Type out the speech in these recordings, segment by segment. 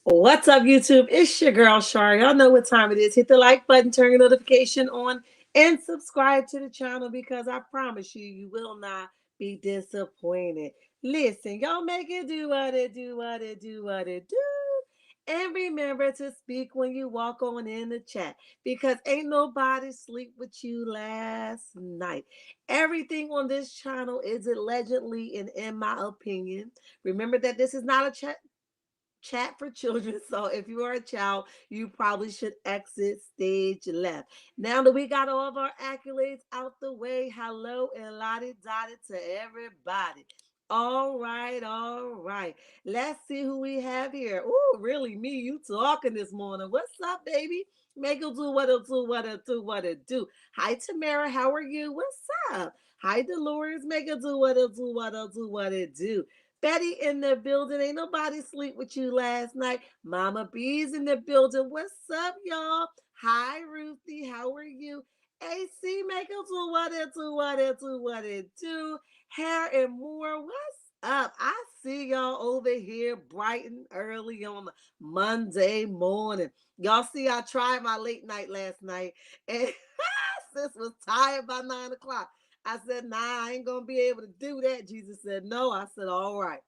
What's up, YouTube? It's your girl, Shar. Y'all know what time it is. Hit the like button, turn your notification on, and subscribe to the channel because I promise you, you will not be disappointed. Listen, y'all make it do what it do, what it do, what it do. And remember to speak when you walk on in the chat because ain't nobody sleep with you last night. Everything on this channel is allegedly and in my opinion. Remember that this is not a chat for children. So if you are a child, you probably should exit stage left. Now that we got all of our accolades out the way, hello and lottie dotted to everybody. All right, all right. Let's see who we have here. Oh, really? Me? You talking this morning? What's up, baby? Make it do what it do, what it do, what it do. Hi, Tamara. How are you? What's up? Hi, Dolores. Make it do what it do, what it do, what it do. Betty in the building. Ain't nobody sleep with you last night. Mama B's in the building. What's up, y'all? Hi, Ruthie. How are you? AC Maker do what it do, what it do, what it do. Hair and more. What's up? I see y'all over here bright and early on a Monday morning. Y'all see I tried my late night last night and sis was tired by 9 o'clock. I said, nah, I ain't gonna be able to do that. Jesus said, no. I said, all right.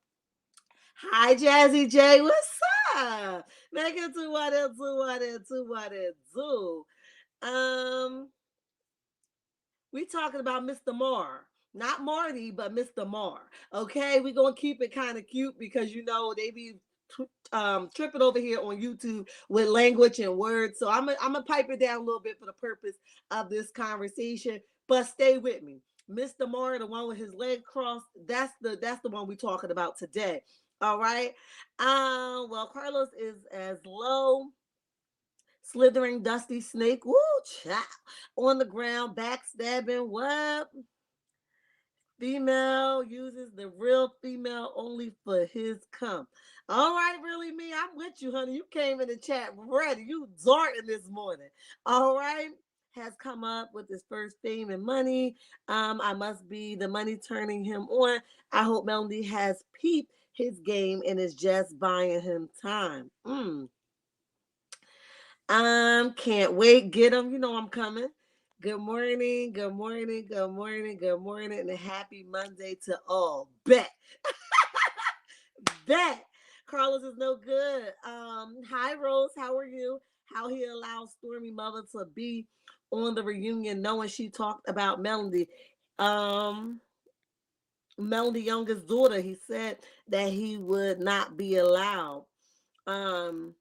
Hi, Jazzy J. What's up? Make it do what it do, what it do, what it do. Um, we talking about Mr. Marr. Not Marty, but Mr. Marr. Okay, we gonna keep it kind of cute because you know they be tripping over here on YouTube with language and words. So I'm gonna pipe it down a little bit for the purpose of this conversation. But stay with me. Mr. Marr, the one with his leg crossed, that's the one we talking about today. All right. Well, Carlos is as low, slithering dusty snake. Woo, child. On the ground, backstabbing. What? Female uses the real female only for his cum. All right, really, me. I'm with you, honey. You came in the chat ready. You darting this morning. All right. Has come up with his first fame and money. I must be the money turning him on. I hope Melody has peeped his game and is just buying him time. Can't wait. Get him. You know I'm coming. Good morning. Good morning. Good morning. Good morning. And a happy Monday to all. Bet. Bet. Carlos is no good. Hi Rose. How are you? How he allowed Stormy mother to be on the reunion knowing she talked about Melody. Um Melody youngest daughter. He said that he would not be allowed. Um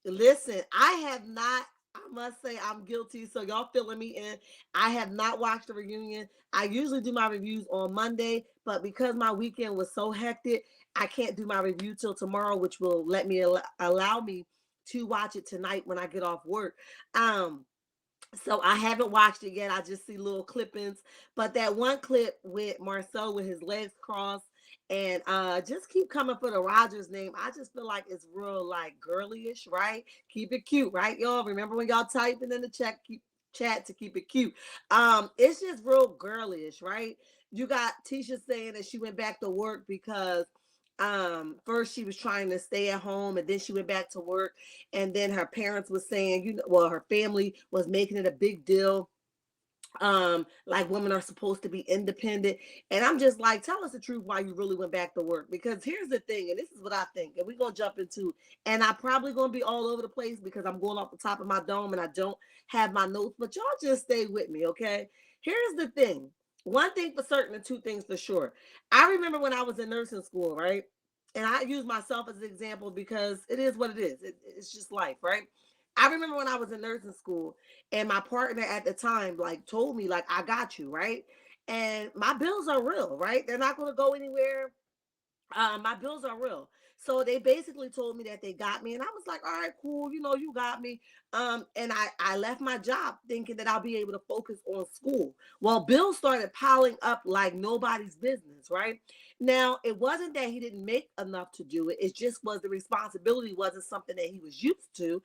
Listen, I have not. I must say I'm guilty. So y'all filling me in. I have not watched the reunion. I usually do my reviews on Monday, but because my weekend was so hectic, I can't do my review till tomorrow, which will let me allow me to watch it tonight when I get off work. Um, so I haven't watched it yet. I just see little clippings. But that one clip with Marcel with his legs crossed and just keep coming for the Rogers name. I just feel like it's real like girlyish, right? Keep it cute, right, y'all? Remember when y'all typing in the chat to keep it cute. It's just real girlish, right? You got Tisha saying that she went back to work because first she was trying to stay at home and then she went back to work and then her parents was saying, you know, well, her family was making it a big deal, like women are supposed to be independent. And I'm just like, tell us the truth why you really went back to work, because here's the thing, and this is what I think, and we're gonna jump into, and I probably gonna be all over the place because I'm going off the top of my dome and I don't have my notes, but y'all just stay with me, okay? Here's the thing. One thing for certain and two things for sure. I remember when I was in nursing school, right? And I use myself as an example because it is what it is. It's just life, right? I remember when I was in nursing school and my partner at the time like told me like, I got you, right? And my bills are real, right? They're not going to go anywhere. My bills are real. So they basically told me that they got me, and I was like, all right, cool, you know, you got me. And I left my job thinking that I'll be able to focus on school. Well, bills started piling up like nobody's business, right? Now, it wasn't that he didn't make enough to do it. It just was the responsibility wasn't something that he was used to.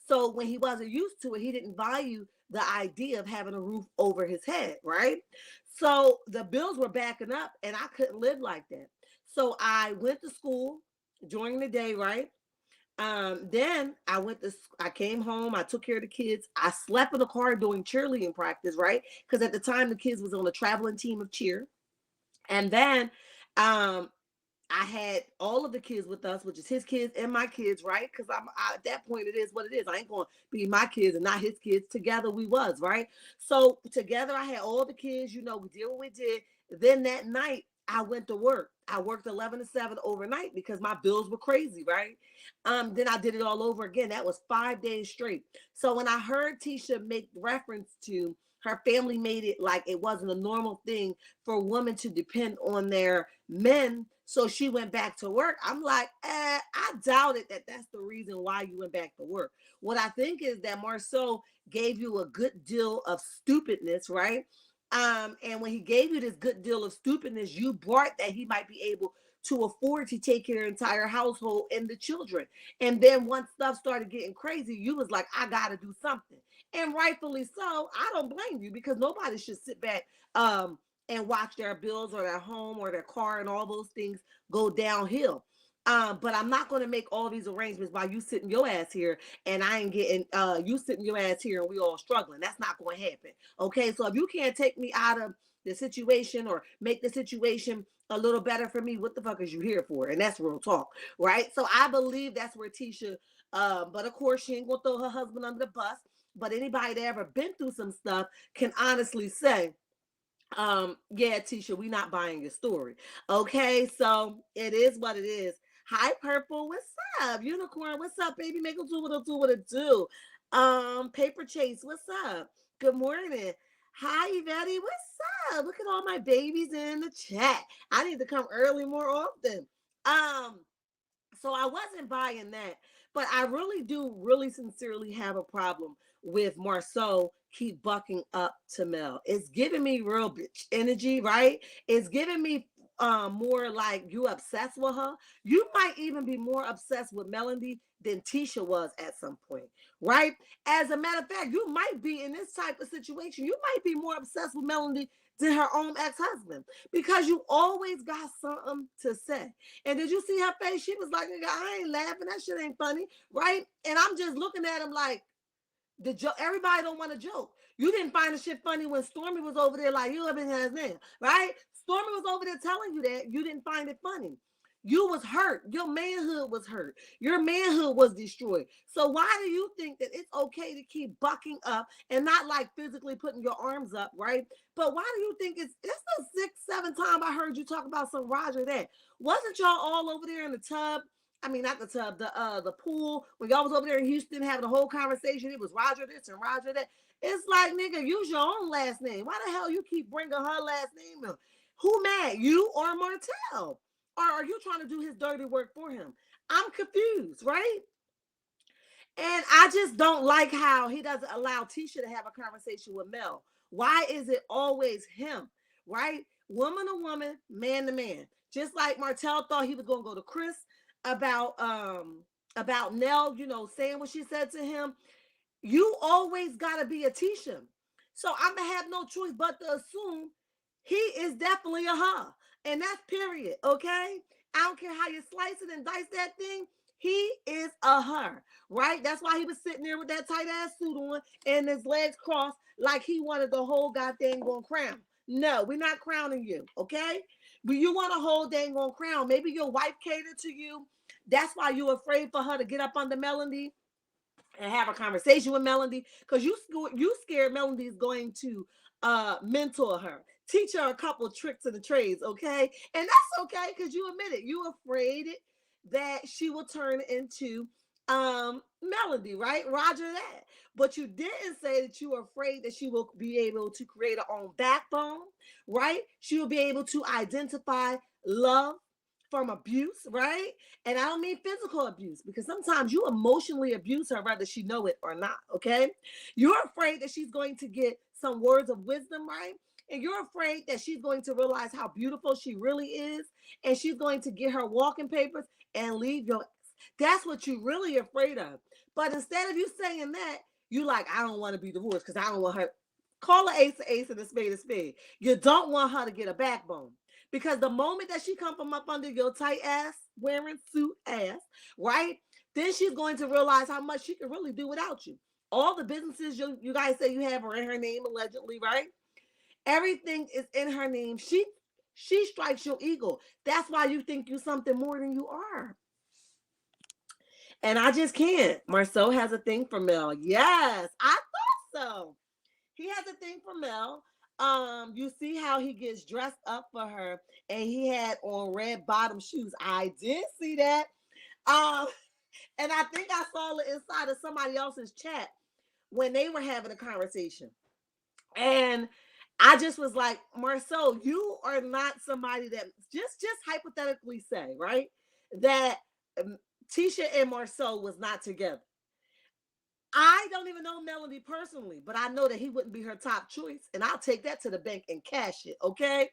So when he wasn't used to it, he didn't value the idea of having a roof over his head, right? So the bills were backing up and I couldn't live like that. So I went to school during the day, right? Then I came home, I took care of the kids. I slept in the car doing cheerleading practice, right? Because at the time the kids was on a traveling team of cheer. And then um I had all of the kids with us, which is his kids and my kids, right? Because at that point, it is what it is. I ain't gonna be my kids and not his kids. Together we was, right? So together I had all the kids. We did what we did. Then that night I went to work. I worked 11 to 7 overnight because my bills were crazy, right? Then I did it all over again. That was 5 days straight. So when I heard Tisha make reference to her family made it like it wasn't a normal thing for women to depend on their men, so she went back to work. I'm like, I doubt it that that's the reason why you went back to work. What I think is that Marcel gave you a good deal of stupidness, right? And when he gave you this good deal of stupidness, you brought that he might be able to afford to take care of the entire household and the children. And then once stuff started getting crazy, you was like, I gotta do something. And rightfully so. I don't blame you, because nobody should sit back and watch their bills or their home or their car and all those things go downhill. But I'm not going to make all these arrangements while you sitting your ass here and I ain't getting you sitting your ass here and we all struggling. That's not going to happen. Okay, so if you can't take me out of the situation or make the situation a little better for me, what the fuck is you here for? And that's real talk, right? So I believe that's where Tisha, but of course she ain't gonna throw her husband under the bus. But anybody that ever been through some stuff can honestly say, yeah, Tisha, we not buying your story. Okay, so it is what it is. Hi, Purple, what's up? Unicorn, what's up, baby? Make them do what it do. Paper Chase, what's up? Good morning. Hi, Yvette, what's up? Look at all my babies in the chat. I need to come early more often. Um, so I wasn't buying that, but I really do really sincerely have a problem with Marceau keep bucking up to Mel. It's giving me real bitch energy, right? It's giving me more like you obsessed with her. You might even be more obsessed with Melody than Tisha was at some point, right? As a matter of fact, you might be in this type of situation. You might be more obsessed with Melody than her own ex-husband, because you always got something to say. And did you see her face? She was like, I ain't laughing. That shit ain't funny, right? And I'm just looking at him like, the joke. Everybody don't want to joke. You didn't find the shit funny when Stormy was over there like, you have been his name, right? Stormy was over there telling you that you didn't find it funny. You was hurt. Your manhood was hurt. Your manhood was destroyed. So why do you think that it's okay to keep bucking up and not like physically putting your arms up, right? But why do you think it's the 6th, 7th time I heard you talk about some Roger that? Wasn't y'all all over there in the tub? I mean, not the tub, the pool. When y'all was over there in Houston having a whole conversation, it was Roger this and Roger that. It's like, nigga, use your own last name. Why the hell you keep bringing her last name up? Who mad, you or Martell? Or are you trying to do his dirty work for him? I'm confused, right? And I just don't like how he doesn't allow Tisha to have a conversation with Mel. Why is it always him, right? Woman to woman, man to man. Just like Martell thought he was going to go to Chris about Nell, saying what she said to him. You always got to be a Tisha. So I'm going to have no choice but to assume he is definitely a her. And that's period, okay? I don't care how you slice it and dice that thing. He is a her, right? That's why he was sitting there with that tight ass suit on and his legs crossed like he wanted the whole goddamn going crown. No, we're not crowning you, okay? But you want a whole dang on crown. Maybe your wife catered to you. That's why you're afraid for her to get up under Melody and have a conversation with Melody, because you scared Melody is going to mentor her, teach her a couple of tricks of the trades, okay? And that's okay, because you admit it. You're afraid that she will turn into Melody, right? Roger that. But you didn't say that you are afraid that she will be able to create her own backbone, right? She will be able to identify love from abuse, right? And I don't mean physical abuse, because sometimes you emotionally abuse her whether she know it or not, okay? You're afraid that she's going to get some words of wisdom, right? And you're afraid that she's going to realize how beautiful she really is, and she's going to get her walking papers and leave your ass. That's what you're really afraid of. But instead of you saying that, you like, I don't want to be divorced because I don't want her. Call her ace and a spade a spade. You don't want her to get a backbone. Because the moment that she come from up under your tight ass, wearing suit ass, right? then she's going to realize how much she can really do without you. All the businesses you guys say you have are in her name, allegedly, right? Everything is in her name. She strikes your ego. That's why you think you're something more than you are. And I just can't. Marcel has a thing for Mel. Yes, I thought so. He has a thing for Mel. You see how he gets dressed up for her, and he had on red bottom shoes. I did see that. Um, and I think I saw it inside of somebody else's chat when they were having a conversation. And I just was like, Marcel, you are not somebody that just hypothetically say, right? That Tisha and Marcel was not together. I don't even know Melody personally, but I know that he wouldn't be her top choice. And I'll take that to the bank and cash it, okay?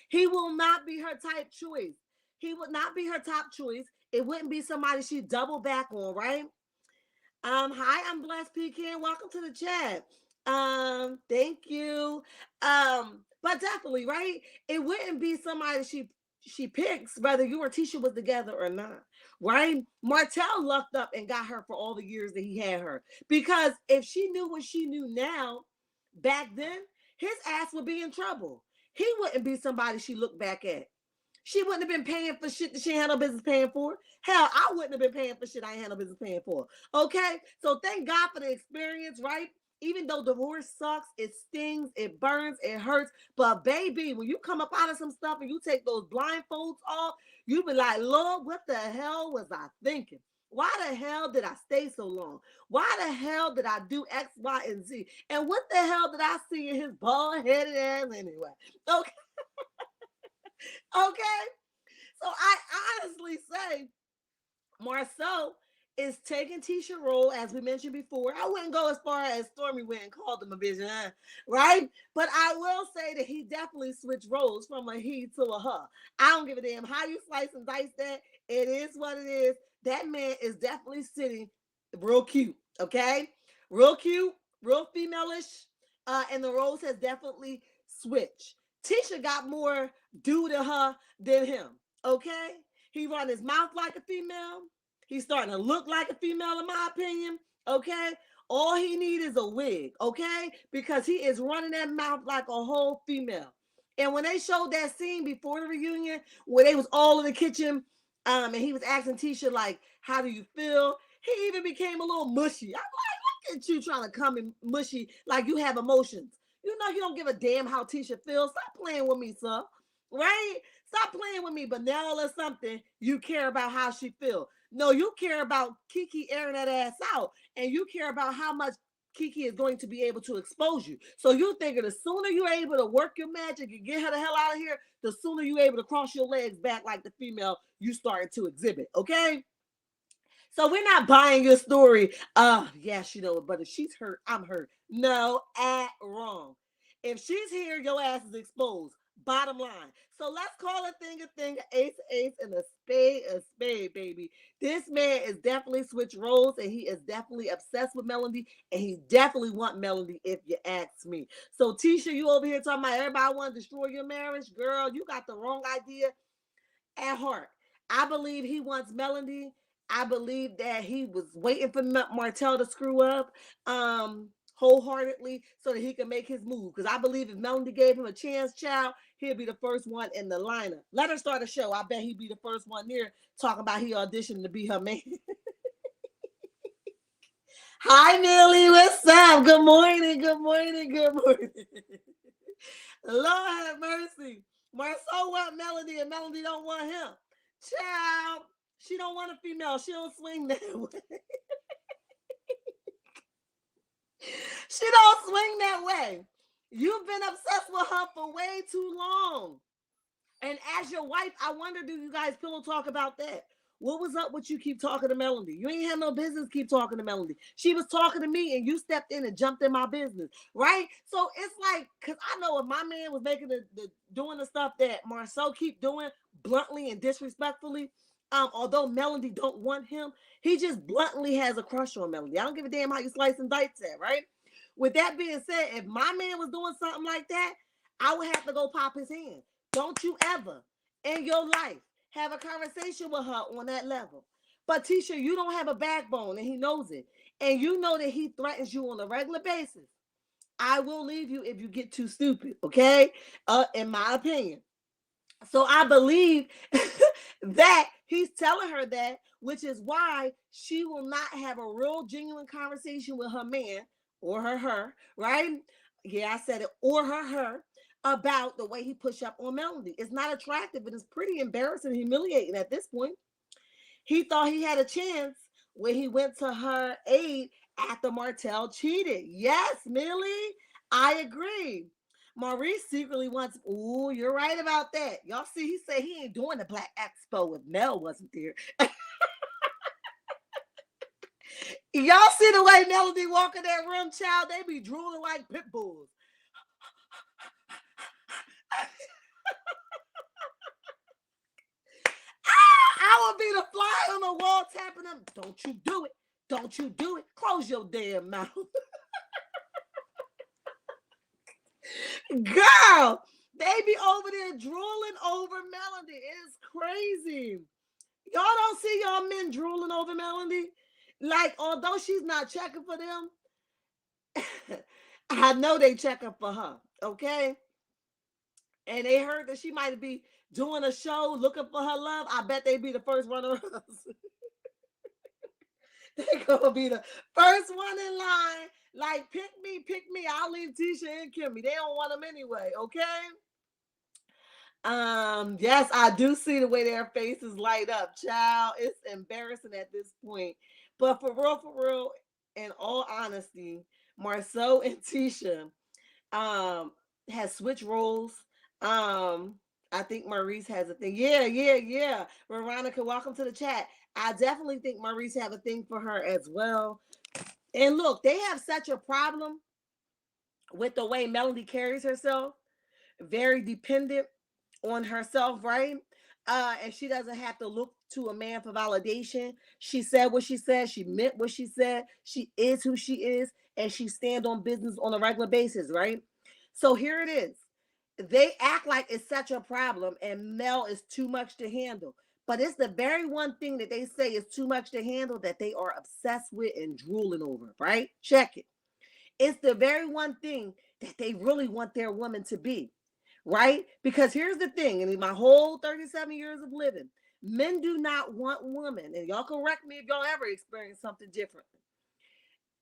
He will not be her type choice. He would not be her top choice. It wouldn't be somebody she double back on, right? Hi, I'm Blessed Pecan. Welcome to the chat. Thank you. But definitely, right? It wouldn't be somebody she picks, whether you or Tisha was together or not, right? Marcel lucked up and got her for all the years that he had her. Because if she knew what she knew now, back then, his ass would be in trouble. He wouldn't be somebody she looked back at. She wouldn't have been paying for shit that she had no business paying for. Hell, I wouldn't have been paying for shit I ain't had no business paying for. Okay? So thank God for the experience, right? Even though divorce sucks, it stings, it burns, it hurts. But baby, when you come up out of some stuff and you take those blindfolds off, you be like, Lord, what the hell was I thinking? Why the hell did I stay so long? Why the hell did I do X, Y, and Z? And what the hell did I see in his bald-headed ass anyway? Okay. Okay. So I honestly say Marcel is taking Tisha role, as we mentioned before. I wouldn't go as far as Stormy went and called him a bitch, right? But I will say that he definitely switched roles from a he to a her. I don't give a damn how you slice and dice that. It is what it is. That man is definitely sitting real cute, okay? Real cute, real female-ish. And the roles has definitely switched. Tisha got more do to her than him, okay? He run his mouth like a female. He's starting to look like a female, in my opinion. Okay. All he needs is a wig. Okay. Because he is running that mouth like a whole female. And when they showed that scene before the reunion, where they was all in the kitchen, and he was asking Tisha, like, how do you feel? He even became a little mushy. I'm like, look at you trying to come in mushy like you have emotions. You know you don't give a damn how Tisha feels. Stop playing with me, sir. Right? Stop playing with me, Banelle or something. You care about how she feels. No, you care about Kiki airing that ass out, and you care about how much Kiki is going to be able to expose you. So you thinking the sooner you're able to work your magic and get her the hell out of here, the sooner you're able to cross your legs back like the female you started to exhibit. Okay? So we're not buying your story. Yes, you know, but if she's hurt, I'm hurt. No, wrong. If she's here, your ass is exposed. Bottom line. So let's call a thing, an ace, and a spade, baby. This man is definitely switched roles, and he is definitely obsessed with Melody, and he definitely want Melody, if you ask me. So Tisha, you over here talking about everybody want to destroy your marriage, girl. You got the wrong idea at heart. I believe he wants Melody. I believe that he was waiting for Martell to screw up wholeheartedly so that he can make his move. Because I believe if Melody gave him a chance, child, he'll be the first one in the lineup. Let her start a show. I bet he'd be the first one there talking about he auditioned to be her man. Hi, Millie. What's up? Good morning. Good morning. Good morning. Lord have mercy. Marcel want Melody and Melody don't want him. Child, she don't want a female. She don't swing that way. She don't swing that way. You've been obsessed with her for way too long. And as your wife, I wonder, do you guys pillow talk about that? What was up with you keep talking to Melody? You ain't have no business keep talking to Melody. She was talking to me and you stepped in and jumped in my business, right? So it's like, because I know if my man was making doing the stuff that Marcel keep doing bluntly and disrespectfully, although Melody don't want him, he just bluntly has a crush on Melody. I don't give a damn how you slice and dice that, right? With that being said, if my man was doing something like that, I would have to go pop his hand. Don't you ever in your life have a conversation with her on that level. But Tisha, you don't have a backbone, and he knows it. And you know that he threatens you on a regular basis. I will leave you if you get too stupid, okay? In my opinion. So I believe that he's telling her that, which is why she will not have a real genuine conversation with her man or her, right? Yeah, I said it, or her, about the way he pushed up on Melody. It's not attractive, but it's pretty embarrassing and humiliating at this point. He thought he had a chance when he went to her aid after Marcel cheated. Yes, Millie, I agree. Maurice secretly wants, ooh, you're right about that. Y'all see, he said he ain't doing the Black Expo if Mel wasn't there. Y'all see the way Melody walk in that room, child? They be drooling like pit bulls. I would be the fly on the wall tapping them. Don't you do it. Don't you do it. Close your damn mouth. Girl, they be over there drooling over Melody. It's crazy. Y'all don't see y'all men drooling over Melody? Like, although she's not checking for them, I know they checking for her, okay? And they heard that she might be doing a show looking for her love. I bet they be the first runner-ups. They're gonna be the first one in line. Like, pick me. I'll leave Tisha and Kimmy. They don't want them anyway, okay? Yes, I do see the way their faces light up, child. It's embarrassing at this point. But for real, in all honesty, Marcel and Tisha has switched roles. I think Maurice has a thing. Yeah. Veronica, welcome to the chat. I definitely think Maurice have a thing for her as well. And look, they have such a problem with the way Melody carries herself. Very dependent on herself, right? And she doesn't have to look to a man for validation. She said what she said. She meant what she said. She is who she is, and she stands on business on a regular basis, right? So here it is. They act like it's such a problem, and Mel is too much to handle. But it's the very one thing that they say is too much to handle that they are obsessed with and drooling over, right? Check it. It's the very one thing that they really want their woman to be, right? Because here's the thing, and in my whole 37 years of living, men do not want women, and y'all correct me if y'all ever experience something different.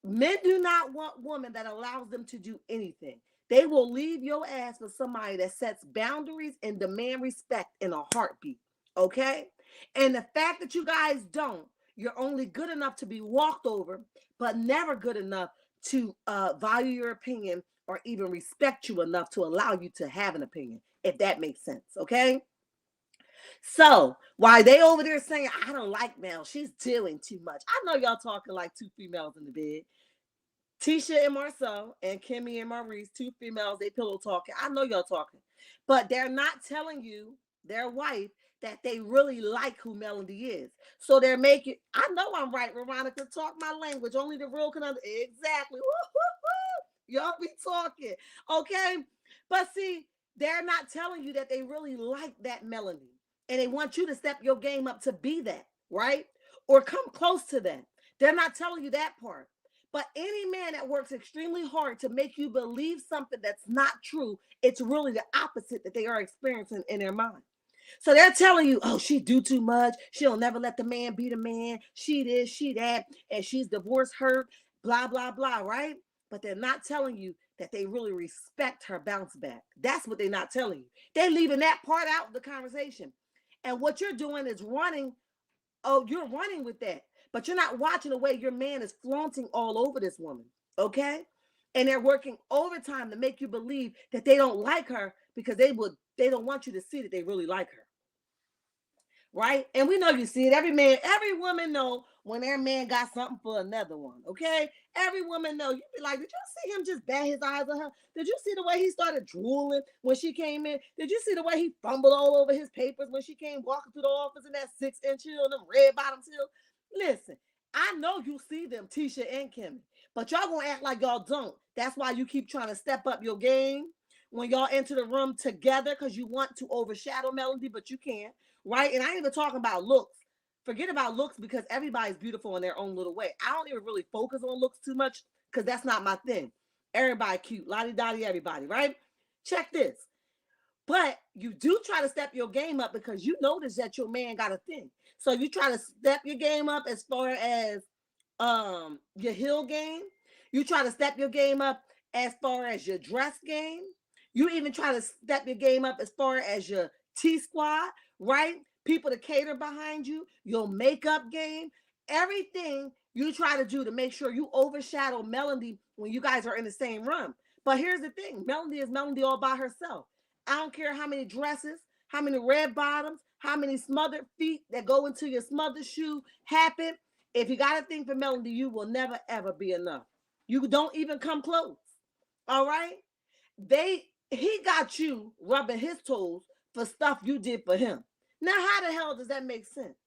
Men do not want women that allows them to do anything. They will leave your ass for somebody that sets boundaries and demand respect in a heartbeat, okay? And the fact that you guys don't, you're only good enough to be walked over, but never good enough to value your opinion or even respect you enough to allow you to have an opinion, if that makes sense, okay? So while they over there saying, I don't like Mel, she's doing too much. I know y'all talking like two females in the bed. Tisha and Marcel and Kimmy and Maurice, two females, they pillow talking. I know y'all talking. But they're not telling you, their wife, that they really like who Melody is. So they're making, I know I'm right, Veronica, talk my language. Only the real can understand. Exactly. Y'all be talking. Okay? But see, they're not telling you that they really like that Melody. And they want you to step your game up to be that, right? Or come close to that. They're not telling you that part. But any man that works extremely hard to make you believe something that's not true, it's really the opposite that they are experiencing in their mind. So they're telling you, oh, she do too much. She'll never let the man be the man. She this, she that, and she's divorce hurt, blah, blah, blah, right? But they're not telling you that they really respect her bounce back. That's what they're not telling you. They're leaving that part out of the conversation. And what you're doing is running. Oh, you're running with that. But you're not watching the way your man is flaunting all over this woman, okay? And they're working overtime to make you believe that they don't like her because they don't want you to see that they really like her. Right? And we know you see it. Every woman know when their man got something for another one, okay? Every woman know. You be like, did you see him just bat his eyes on her? Did you see the way he started drooling when she came in? Did you see the way he fumbled all over his papers when she came walking through the office in that 6-inch heel and them red bottoms heel? Listen, I know you see them, Tisha and Kimmy, but y'all gonna act like y'all don't. That's why you keep trying to step up your game when y'all enter the room together because you want to overshadow Melody, but you can't, right? And I ain't even talking about looks. forget about looks because everybody's beautiful in their own little way. I don't even really focus on looks too much because that's not my thing. Everybody cute, lottie dottie, everybody, right? Check this. But you do try to step your game up because you notice that your man got a thing. So you try to step your game up as far as your heel game. You try to step your game up as far as your dress game. You even try to step your game up as far as your T-squad, right? People to cater behind you, your makeup game, everything you try to do to make sure you overshadow Melody when you guys are in the same room. But here's the thing, Melody is Melody all by herself. I don't care how many dresses, how many red bottoms, how many smothered feet that go into your smothered shoe happen. If you got a thing for Melody, you will never, ever be enough. You don't even come close. All right? He got you rubbing his toes for stuff you did for him. Now, how the hell does that make sense?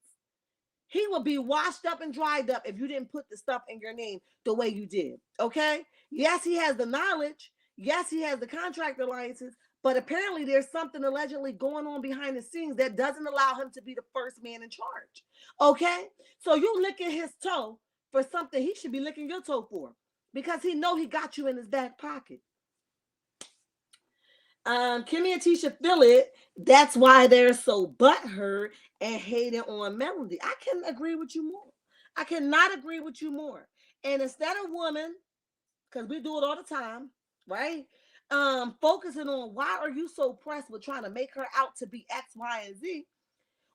He will be washed up and dried up if you didn't put the stuff in your name the way you did. Okay? Yes, he has the knowledge. Yes, he has the contract alliances. But apparently there's something allegedly going on behind the scenes that doesn't allow him to be the first man in charge. Okay? So you licking his toe for something he should be licking your toe for because he know he got you in his back pocket. Kimmy and Tisha feel it. That's why they're so butthurt and hating on Melody. I can agree with you more. I cannot agree with you more. And instead of women, because we do it all the time, right? Focusing on why are you so pressed with trying to make her out to be X, Y, and Z.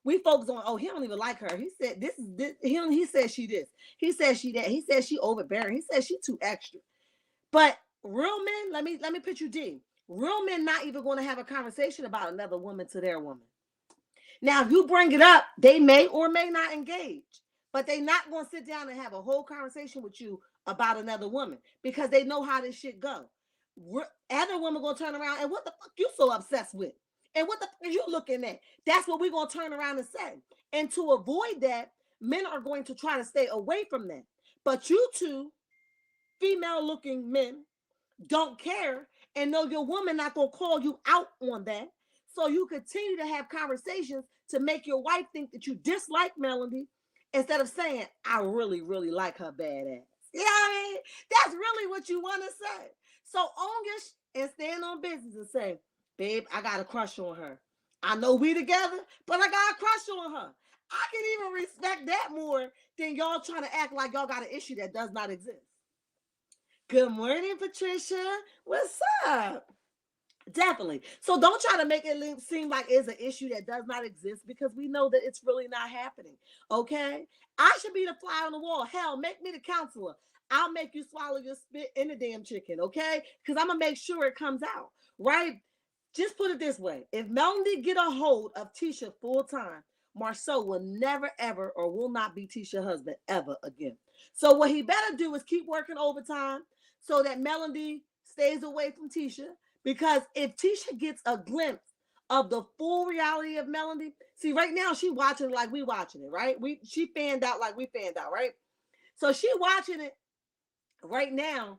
We focus on, oh, he don't even like her. He said this is this. He said she this. He said she that. He said she overbearing. He said she too extra. But real men, let me put you D. Real men not even going to have a conversation about another woman to their woman. Now, if you bring it up, they may or may not engage, but they not going to sit down and have a whole conversation with you about another woman because they know how this shit go. Other women going to turn around and what the fuck you so obsessed with? And what the fuck are you looking at? That's what we're going to turn around and say. And to avoid that, men are going to try to stay away from that. But you two, female-looking men, don't care and know your woman not going to call you out on that. So you continue to have conversations to make your wife think that you dislike Melody instead of saying, I really, really like her badass. You know what I mean? That's really what you want to say. So own your and stand on business and say, babe, I got a crush on her. I know we together, but I got a crush on her. I can even respect that more than y'all trying to act like y'all got an issue that does not exist. Good morning, Patricia. What's up? Definitely. So don't try to make it seem like it's an issue that does not exist because we know that it's really not happening. Okay? I should be the fly on the wall. Hell, make me the counselor. I'll make you swallow your spit in the damn chicken, okay? Because I'm going to make sure it comes out, right? Just put it this way. If Melody get a hold of Tisha full time, Marcel will never, ever, or will not be Tisha's husband ever again. So what he better do is keep working overtime so that Melody stays away from Tisha. Because if Tisha gets a glimpse of the full reality of Melody, see, right now she watching it like we watching it, right? She fanned out like we fanned out, right? So she watching it right now,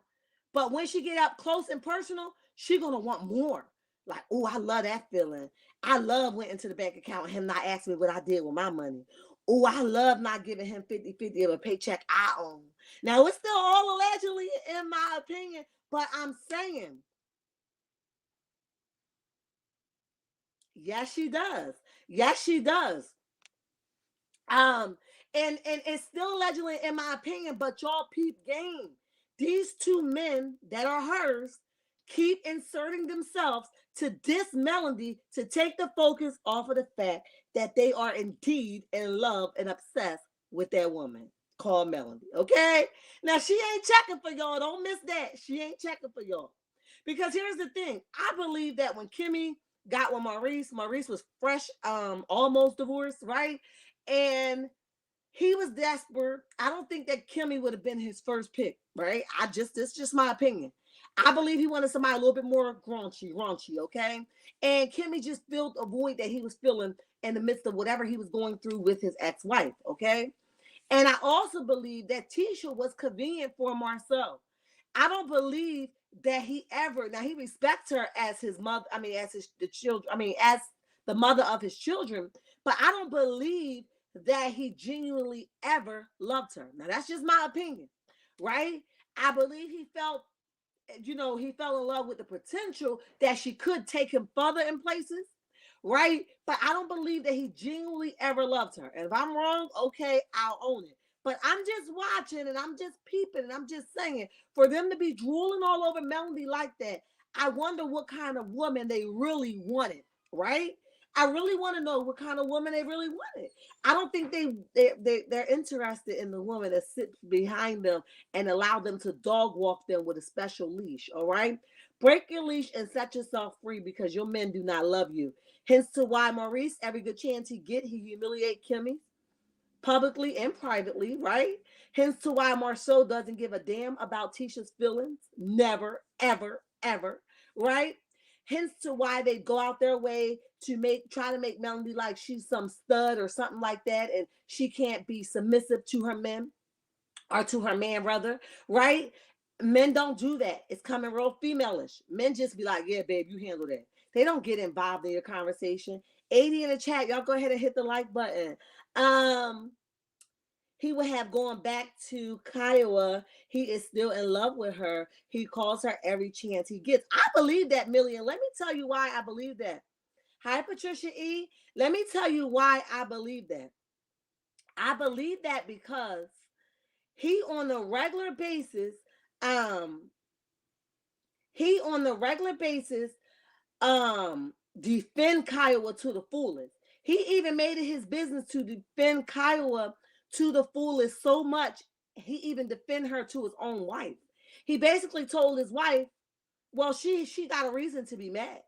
but when she get up close and personal, she gonna want more. Like, oh, I love that feeling. I love went into the bank account and him not asking me what I did with my money. Oh, I love not giving him 50-50 of a paycheck I own. Now, it's still all allegedly, in my opinion, but I'm saying, yes, she does. Yes, she does. And it's still allegedly, in my opinion, but y'all peep game. These two men that are hers keep inserting themselves to diss Melody to take the focus off of the fact that they are indeed in love and obsessed with that woman called Melody. Okay? Now, she ain't checking for y'all. Don't miss that. She ain't checking for y'all. Because here's the thing. I believe that when Kimmy got with Maurice was fresh, almost divorced, right? And he was desperate. I don't think that Kimmy would have been his first pick, right? It's just my opinion. I believe he wanted somebody a little bit more raunchy, okay? And Kimmy just filled a void that he was feeling in the midst of whatever he was going through with his ex-wife, okay? And I also believe that Tisha was convenient for Marcel. I don't believe that he respects her as his mother, as the mother of his children, but I don't believe that he genuinely ever loved her. Now, that's just my opinion, right? I believe he felt, he fell in love with the potential that she could take him further in places, right? But I don't believe that he genuinely ever loved her. And if I'm wrong, okay, I'll own it. But I'm just watching and I'm just peeping and I'm just saying, for them to be drooling all over Melody like that, I wonder what kind of woman they really wanted, right? I really want to know what kind of woman they really wanted. I don't think they're interested in the woman that sits behind them and allow them to dog walk them with a special leash. All right, break your leash and set yourself free because your men do not love you. Hence to why Maurice, every good chance he get, he humiliate Kimmy publicly and privately, right? Hence to why Marcel doesn't give a damn about Tisha's feelings. Never, ever, ever, right? Hence to why they go out their way to try to make Melody like she's some stud or something like that, and she can't be submissive to her men or to her man, rather, right? Men don't do that. It's coming real female-ish. Men just be like, yeah, babe, you handle that. They don't get involved in your conversation. 80 in the chat, y'all go ahead and hit the like button. He would have gone back to Kiowa. He is still in love with her. He calls her every chance he gets. I believe that, Million. Let me tell you why I believe that. Hi, Patricia E. Let me tell you why I believe that. I believe that because he on a regular basis, defend Kiowa to the fullest. He even made it his business to defend Kiowa to the fullest so much, he even defend her to his own wife. He basically told his wife, well, she got a reason to be mad.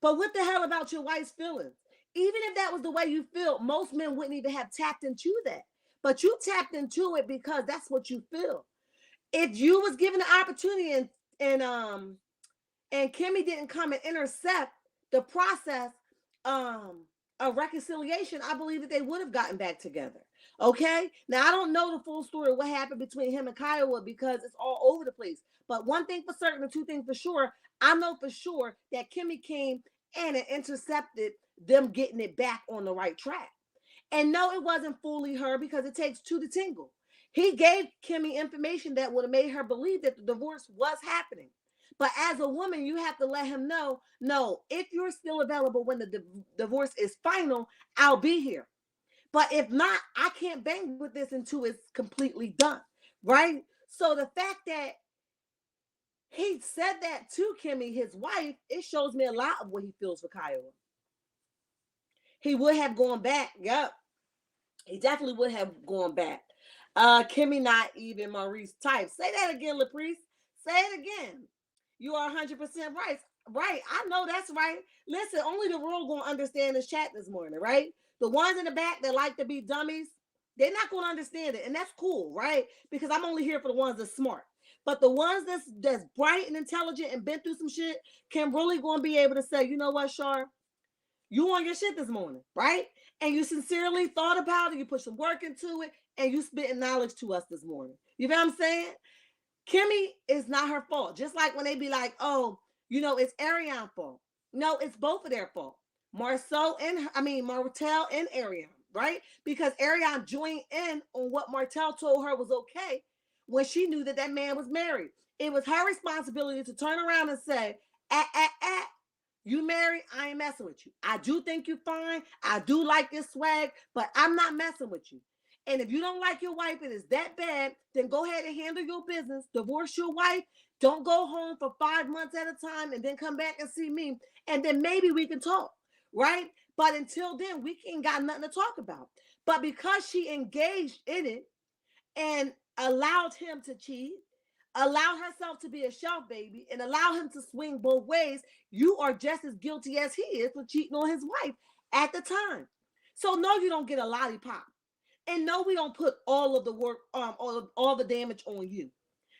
But what the hell about your wife's feelings? Even if that was the way you feel, most men wouldn't even have tapped into that. But you tapped into it because that's what you feel. If you was given the opportunity and Kimmy didn't come and intercept the process of reconciliation, I believe that they would have gotten back together. Okay? Now, I don't know the full story of what happened between him and Kiowa because it's all over the place. But one thing for certain and two things for sure, I know for sure that Kimmy came and it intercepted them getting it back on the right track. And no, it wasn't fully her because it takes two to tangle. He gave Kimmy information that would have made her believe that the divorce was happening. But as a woman, you have to let him know, no, if you're still available when the divorce is final, I'll be here. But if not, I can't bang with this until it's completely done, right? So the fact that he said that to Kimmy, his wife, it shows me a lot of what he feels for Kiowa. He would have gone back. Yep. He definitely would have gone back. Kimmy not even Maurice type. Say that again, LaPriest. Say it again. You are 100% right. Right. I know that's right. Listen, only the world gonna understand this chat this morning, right? The ones in the back that like to be dummies, they're not gonna understand it. And that's cool, right? Because I'm only here for the ones that's smart. But the ones that's bright and intelligent and been through some shit can really gonna be able to say, you know what, Shar? You on your shit this morning, right? And you sincerely thought about it, you put some work into it, and you spitting knowledge to us this morning. You know what I'm saying? Kimmy is not her fault. Just like when they be like, oh, it's Arion's fault. No, it's both of their fault. Marcel and Arion, right? Because Arion joined in on what Marcel told her was okay when she knew that man was married. It was her responsibility to turn around and say, you married, I ain't messing with you. I do think you're fine. I do like your swag, but I'm not messing with you. And if you don't like your wife and it's that bad, then go ahead and handle your business. Divorce your wife. Don't go home for 5 months at a time and then come back and see me. And then maybe we can talk, right? But until then, we ain't got nothing to talk about. But because she engaged in it and allowed him to cheat, allowed herself to be a shelf baby, and allow him to swing both ways, you are just as guilty as he is for cheating on his wife at the time. So no, you don't get a lollipop. And no, we don't put all of the work, all the damage on you.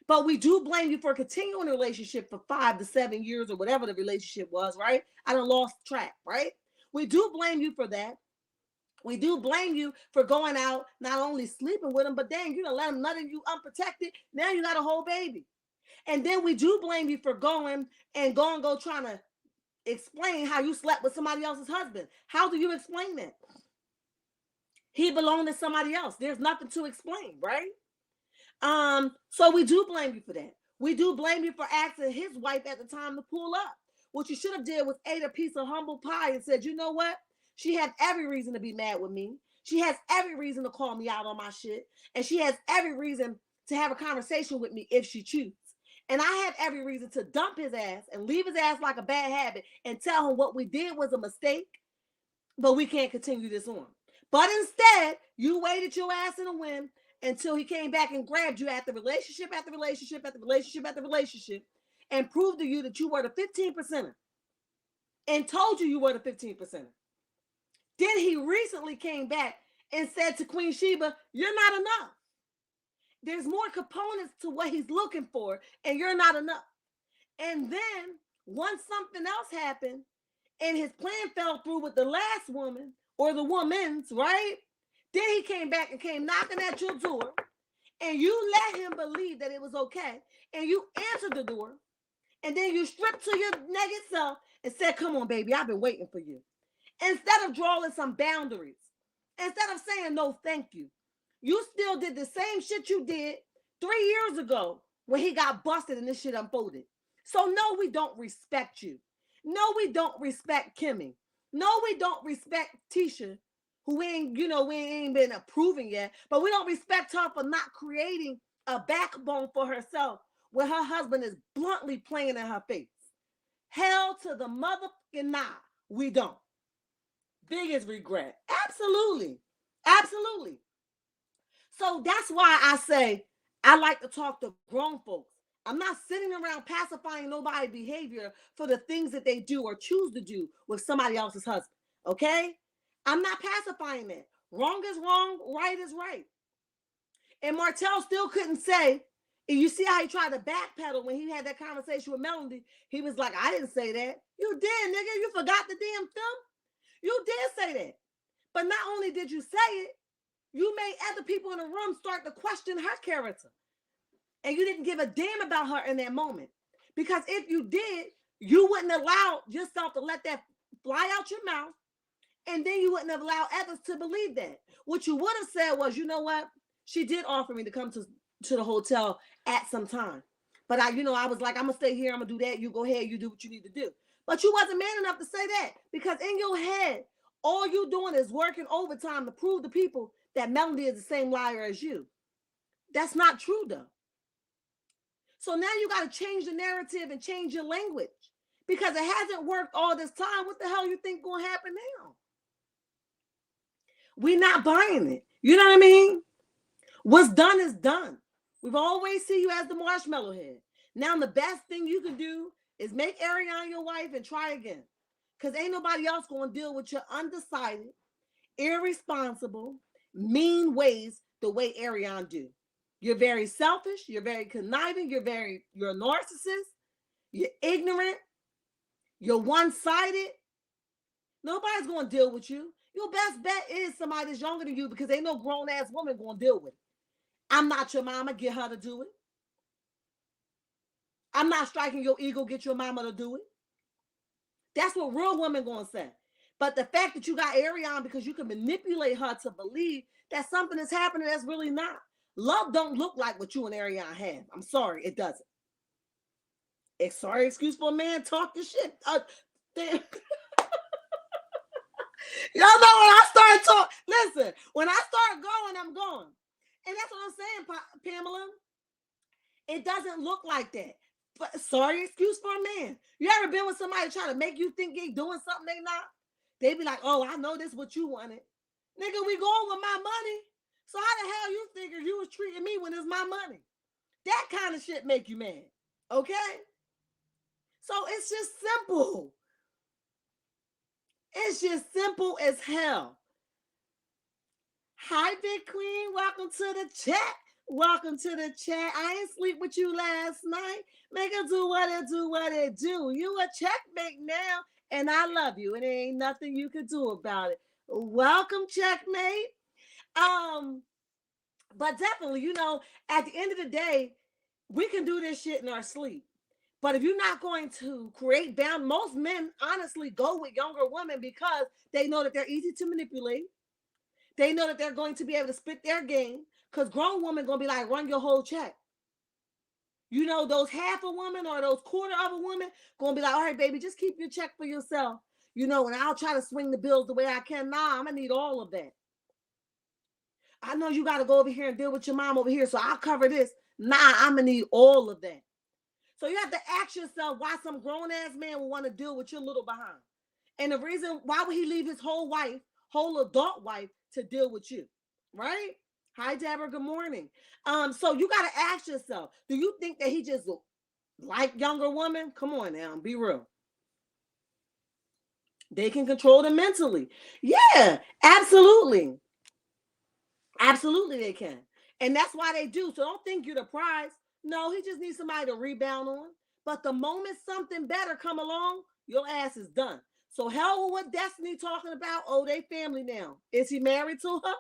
But we do blame you for continuing a relationship for 5 to 7 years or whatever the relationship was, right? I done lost track, right? We do blame you for that. We do blame you for going out, not only sleeping with him, but dang, you done let him nut in you unprotected. Now you got a whole baby. And then we do blame you for going trying to explain how you slept with somebody else's husband. How do you explain that? He belonged to somebody else. There's nothing to explain, right? So we do blame you for that. We do blame you for asking his wife at the time to pull up. What you should have did was ate a piece of humble pie and said, you know what? She has every reason to be mad with me. She has every reason to call me out on my shit. And she has every reason to have a conversation with me if she chooses. And I have every reason to dump his ass and leave his ass like a bad habit and tell him what we did was a mistake, but we can't continue this on. But instead, you waited your ass in the wind until he came back and grabbed you at the relationship, at the relationship, at the relationship, at the relationship, and proved to you that you were the 15%er and told you were the 15%er. Then he recently came back and said to Queen Sheba, you're not enough. There's more components to what he's looking for, and you're not enough. And then once something else happened and his plan fell through with the last woman or the woman's, right? Then he came back and came knocking at your door, and you let him believe that it was okay, and you answered the door, and then you stripped to your naked self and said, come on, baby, I've been waiting for you. Instead of drawing some boundaries, instead of saying no, thank you, you still did the same shit you did 3 years ago when he got busted and this shit unfolded. So no, we don't respect you. No, we don't respect Kimmy. No, we don't respect Tisha, who we ain't been approving yet, but we don't respect her for not creating a backbone for herself when her husband is bluntly playing in her face. Hell to the motherfucking nah, we don't. Biggest regret. Absolutely. Absolutely. So that's why I say I like to talk to grown folks. I'm not sitting around pacifying nobody's behavior for the things that they do or choose to do with somebody else's husband. Okay? I'm not pacifying that. Wrong is wrong, right is right. And Marcel still couldn't say, and you see how he tried to backpedal when he had that conversation with Melody. He was like, I didn't say that. You did, nigga. You forgot the damn film. You did say that. But not only did you say it, you made other people in the room start to question her character. And you didn't give a damn about her in that moment. Because if you did, you wouldn't allow yourself to let that fly out your mouth. And then you wouldn't have allowed others to believe that. What you would have said was, you know what? She did offer me to come to the hotel at some time. But I was like, I'm going to stay here. I'm going to do that. You go ahead. You do what you need to do. But you wasn't man enough to say that. Because in your head, all you doing is working overtime to prove to people that Melody is the same liar as you. That's not true, though. So now you got to change the narrative and change your language. Because it hasn't worked all this time. What the hell you think going to happen now? We're not buying it. You know what I mean? What's done is done. We've always seen you as the marshmallow head. Now the best thing you can do is make Ariana your wife and try again. Because ain't nobody else going to deal with your undecided, irresponsible, mean ways the way Ariana do. You're very selfish. You're very conniving. You're a narcissist. You're ignorant. You're one-sided. Nobody's going to deal with you. Your best bet is somebody that's younger than you because ain't no grown-ass woman going to deal with it. I'm not your mama. Get her to do it. I'm not striking your ego. Get your mama to do it. That's what real women going to say. But the fact that you got Ariana because you can manipulate her to believe that something is happening that's really not. Love don't look like what you and Ariana have. I'm sorry, it doesn't. Sorry, excuse for a man, talk your shit. Damn. Y'all know when I start talking, listen, when I start going, I'm going. And that's what I'm saying, Pamela. It doesn't look like that. But sorry, excuse for a man. You ever been with somebody trying to make you think they doing something they not? They be like, oh, I know this what you wanted. Nigga, we going with my money. So how the hell you figure you was treating me when it's my money? That kind of shit make you mad. Okay? So it's just simple. It's just simple as hell. Hi, Big Queen. Welcome to the chat. Welcome to the chat. I ain't sleep with you last night. Make it do what it do. You a checkmate now, and I love you, and there ain't nothing you can do about it. Welcome, checkmate. But definitely, at the end of the day, we can do this shit in our sleep. But if you're not going to create boundaries, most men honestly go with younger women because they know that they're easy to manipulate, They know that they're going to be able to spit their game because grown women going to be like, run your whole check. You know, those half a woman or those quarter of a woman going to be like, all right, baby, just keep your check for yourself. You know, and I'll try to swing the bills the way I can. Nah, I'm going to need all of that. I know you got to go over here and deal with your mom over here, so I'll cover this. Nah, I'm going to need all of that. So you have to ask yourself why some grown-ass man would want to deal with your little behind. And the reason, why would he leave his whole adult wife, to deal with you, right? Hi, Deborah, good morning. So you got to ask yourself, do you think that he just like younger women? Come on now, be real. They can control them mentally. Yeah, absolutely. Absolutely they can. And that's why they do. So don't think you're the prize. No, he just needs somebody to rebound on. But the moment something better come along, your ass is done. So hell with what Destiny talking about. Oh, they family now. Is he married to her?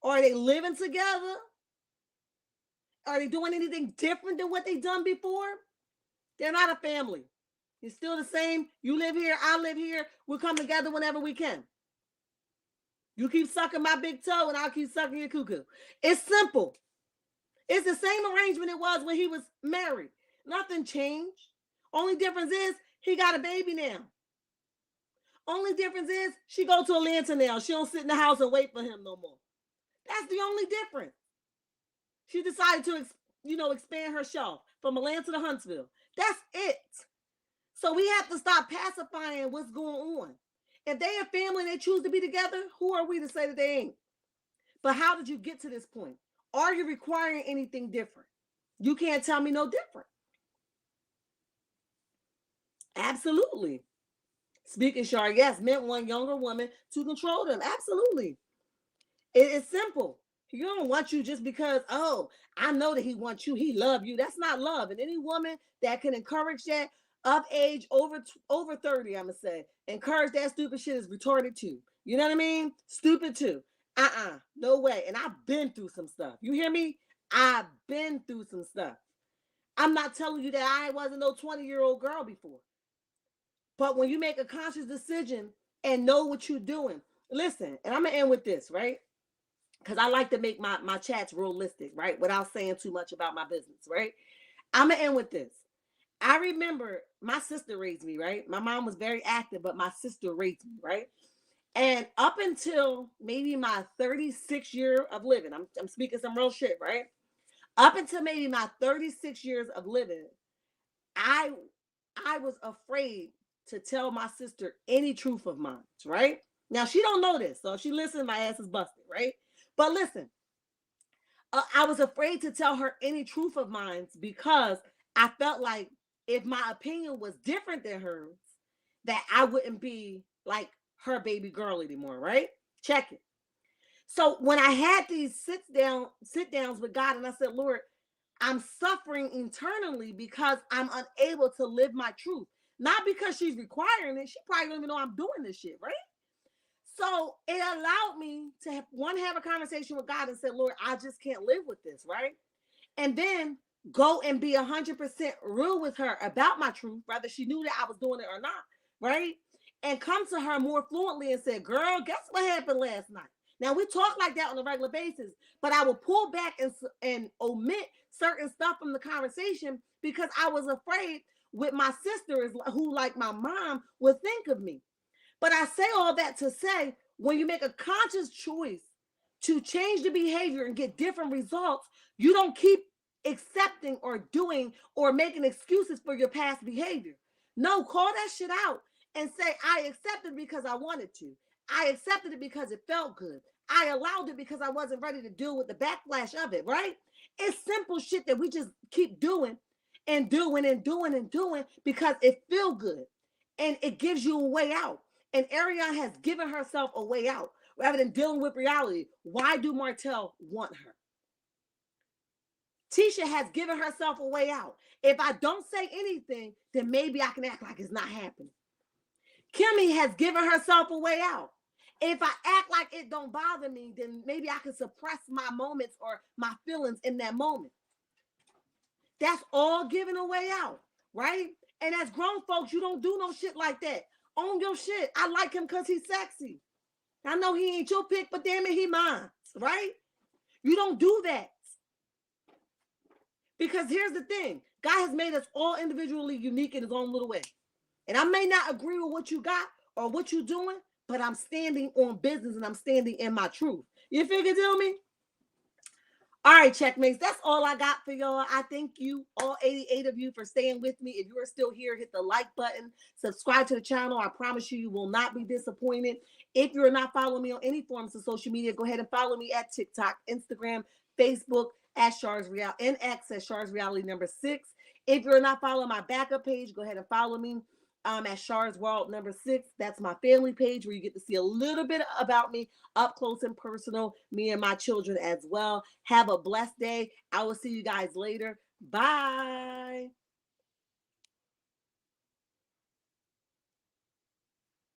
Or are they living together? Are they doing anything different than what they done before? They're not a family. It's still the same. You live here, I live here. We'll come together whenever we can. You keep sucking my big toe and I'll keep sucking your cuckoo. It's simple. It's the same arrangement it was when he was married. Nothing changed. Only difference is he got a baby now. Only difference is she go to Atlanta now. She don't sit in the house and wait for him no more. That's the only difference. She decided to, expand her shelf from Atlanta to Huntsville. That's it. So we have to stop pacifying what's going on. If they are family and they choose to be together, who are we to say that they ain't? But how did you get to this point? Are you requiring anything different? You can't tell me no different. Absolutely. Speaking Shar, yes, men want younger women to control them. Absolutely. It's simple. He don't want you just because, oh, I know that he wants you. He love you. That's not love. And any woman that can encourage that of age over 30, I'm going to say, encourage that stupid shit is retarded too. You know what I mean? Stupid too. No way. And I've been through some stuff. You hear me? I've been through some stuff. I'm not telling you that I wasn't no 20-year-old girl before. But when you make a conscious decision and know what you're doing, listen, and I'm going to end with this, right? Because I like to make my chats realistic, right? Without saying too much about my business, right? I'm going to end with this. I remember my sister raised me, right? My mom was very active, but my sister raised me, right? And up until maybe my 36th year of living, I'm speaking some real shit, right? Up until maybe my 36 years of living, I was afraid to tell my sister any truth of mine, right? Now, she don't know this, so if she listens, my ass is busted, right? But listen, I was afraid to tell her any truth of mine because I felt like if my opinion was different than hers, that I wouldn't be like her baby girl anymore, right? Check it. So when I had these sit downs with God, and I said, Lord, I'm suffering internally because I'm unable to live my truth. Not because she's requiring it. She probably don't even know I'm doing this shit, right? So it allowed me to have a conversation with God and say, Lord, I just can't live with this, right? And then go and be 100% real with her about my truth, whether she knew that I was doing it or not, right? And come to her more fluently and say, girl, guess what happened last night? Now, we talk like that on a regular basis, but I will pull back and omit certain stuff from the conversation because I was afraid with my sisters who, like my mom, would think of me. But I say all that to say, when you make a conscious choice to change the behavior and get different results, you don't keep accepting or doing or making excuses for your past behavior. No, call that shit out and say, I accepted it because I wanted to. I accepted it because it felt good. I allowed it because I wasn't ready to deal with the backlash of it, right? It's simple shit that we just keep doing and doing and doing and doing because it feels good and it gives you a way out. And Ariane has given herself a way out rather than dealing with reality. Why do Marcel want her? Tisha has given herself a way out. If I don't say anything, then maybe I can act like it's not happening. Kimmy has given herself a way out. If I act like it don't bother me, then maybe I can suppress my moments or my feelings in that moment. That's all giving a way out, right? And as grown folks, you don't do no shit like that. Own your shit. I like him because he's sexy. I know he ain't your pick, but damn it, he mine, right? You don't do that. Because here's the thing. God has made us all individually unique in his own little way. And I may not agree with what you got or what you're doing, but I'm standing on business and I'm standing in my truth. You figure, tell me? All right, checkmates. That's all I got for y'all. I thank you, all 88 of you, for staying with me. If you are still here, hit the like button. Subscribe to the channel. I promise you, you will not be disappointed. If you're not following me on any forms of social media, go ahead and follow me at TikTok, Instagram, Facebook, at Shar's Reality, and X at Shar's Reality number 6. If you're not following my backup page, go ahead and follow me at Shar's World number 6. That's my family page where you get to see a little bit about me up close and personal, me and my children as well. Have a blessed day. I will see you guys later. Bye.